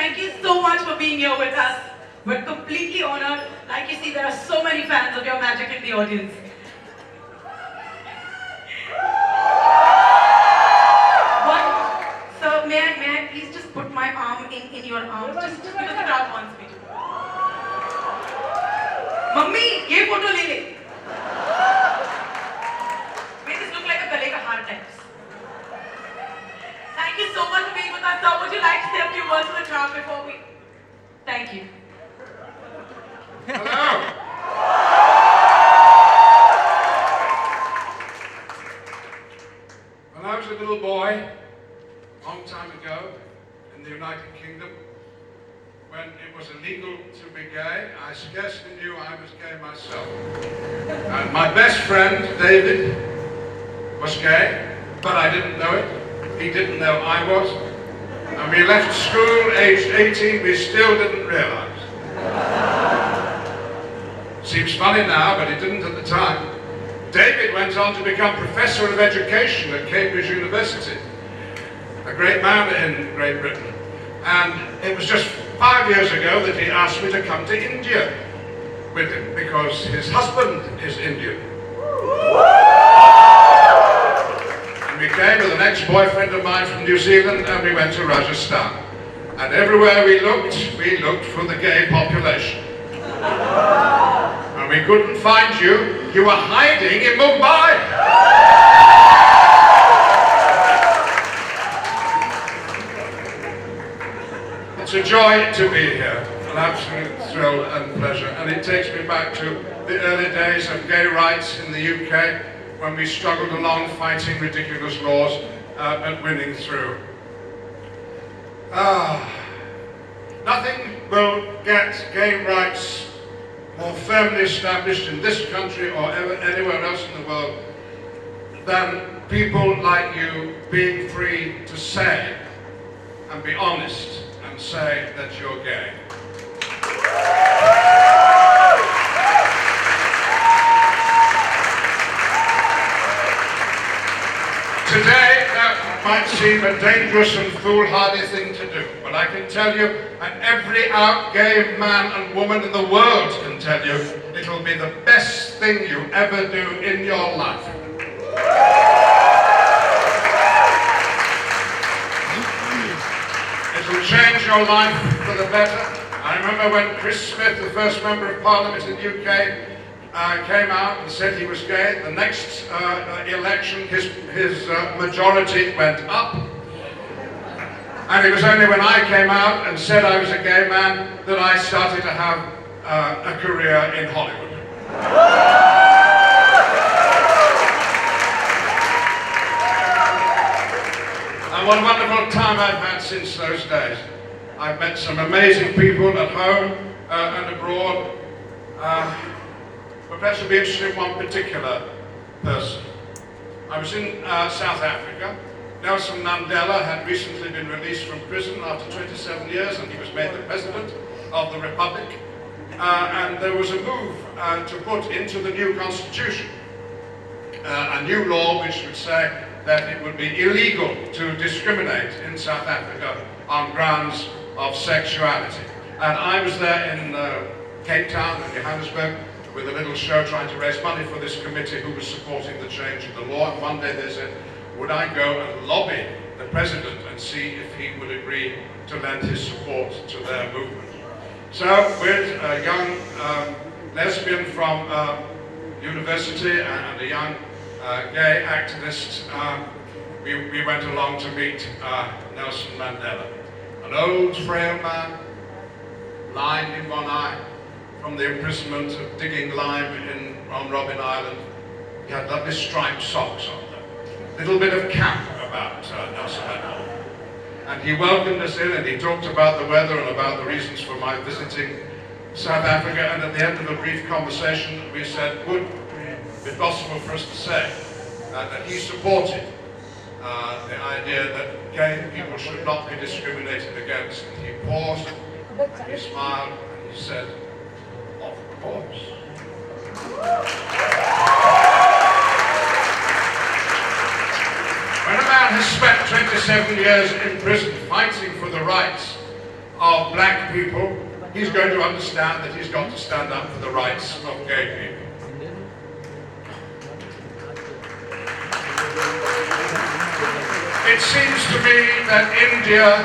thank you so much for being here with us. We're completely honored. Like you see, there are so many fans of your magic in the audience. So may I please just put my arm in your arm, just because the crowd wants me to. Mummy, ये photo ले ले. Make this look like a gale ka haar types. Thank you so much for being with us. Now, would you like to say a few words to the crowd before we? Thank you. Hello. When I was a little boy, a long time ago, in the United Kingdom, when it was illegal to be gay, I scarcely knew I was gay myself. And my best friend, David, was gay, but I didn't know it. He didn't know I was. And we left school aged 18, we still didn't realize. Seems funny now, but it didn't at the time. David went on to become Professor of Education at Cambridge University, a great man in Great Britain. And it was just 5 years ago that he asked me to come to India with him, because his husband is Indian. And we came with an ex-boyfriend of mine from New Zealand, and we went to Rajasthan. And everywhere we looked for the gay population. And we couldn't find you. You were hiding in Mumbai. It's a joy to be here, an absolute thrill and pleasure. And it takes me back to the early days of gay rights in the UK, when we struggled along fighting ridiculous laws and winning through. Nothing will get gay rights more firmly established in this country or anywhere else in the world than people like you being free to say and be honest and say that you're gay. Today, that might seem a dangerous and foolhardy thing to do, but I can tell you, and every out gay man and woman in the world can tell you, it'll be the best thing you ever do in your life. It'll change your life for the better. I remember when Chris Smith, the first Member of Parliament in the UK, came out and said he was gay. The next election, his majority went up. And it was only when I came out and said I was a gay man that I started to have a career in Hollywood. And what a wonderful time I've had since those days. I've met some amazing people at home and abroad. But perhaps I'll be interested in one particular person. I was in South Africa. Nelson Mandela had recently been released from prison after 27 years, and he was made the president of the Republic. And there was a move to put into the new constitution a new law which would say that it would be illegal to discriminate in South Africa on grounds of sexuality. And I was there in Cape Town and Johannesburg with a little show trying to raise money for this committee who was supporting the change in the law. And one day they said, would I go and lobby the president and see if he would agree to lend his support to their movement. So with a young lesbian from university and a young gay activist, we went along to meet Nelson Mandela. An old, frail man, blind in one eye, from the imprisonment of digging lime on Robben Island. He had lovely striped socks on them. Little bit of camp about Nelson Mandela. And he welcomed us in, and he talked about the weather and about the reasons for my visiting South Africa. And at the end of a brief conversation, we said, would it be possible for us to say that he supported the idea that gay people should not be discriminated against. And he paused, and he smiled, and he said, of course. When a man has spent 27 years in prison fighting for the rights of black people, he's going to understand that he's got to stand up for the rights of gay people. It seems to me that India,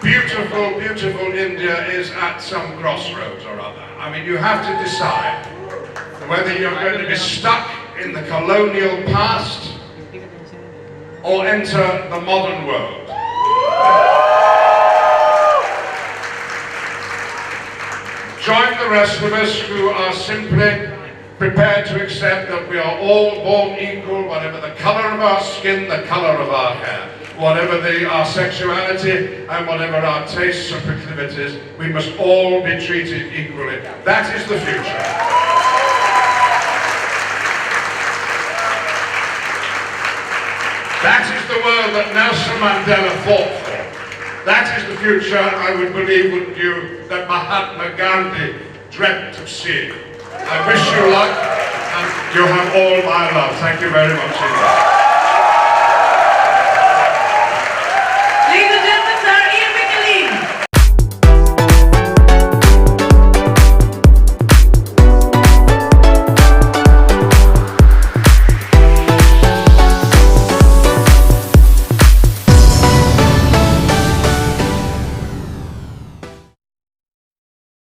beautiful, beautiful India, is at some crossroads or other. I mean, you have to decide whether you're going to be stuck in the colonial past or enter the modern world. Join the rest of us who are simply prepared to accept that we are all born equal, whatever the color of our skin, the color of our hair, whatever our sexuality and whatever our tastes and proclivities, we must all be treated equally. That is the future. That is the world that Nelson Mandela fought for. That is the future, I would believe, wouldn't you, that Mahatma Gandhi dreamt of seeing. I wish you luck, and you have all my love. Thank you very much indeed.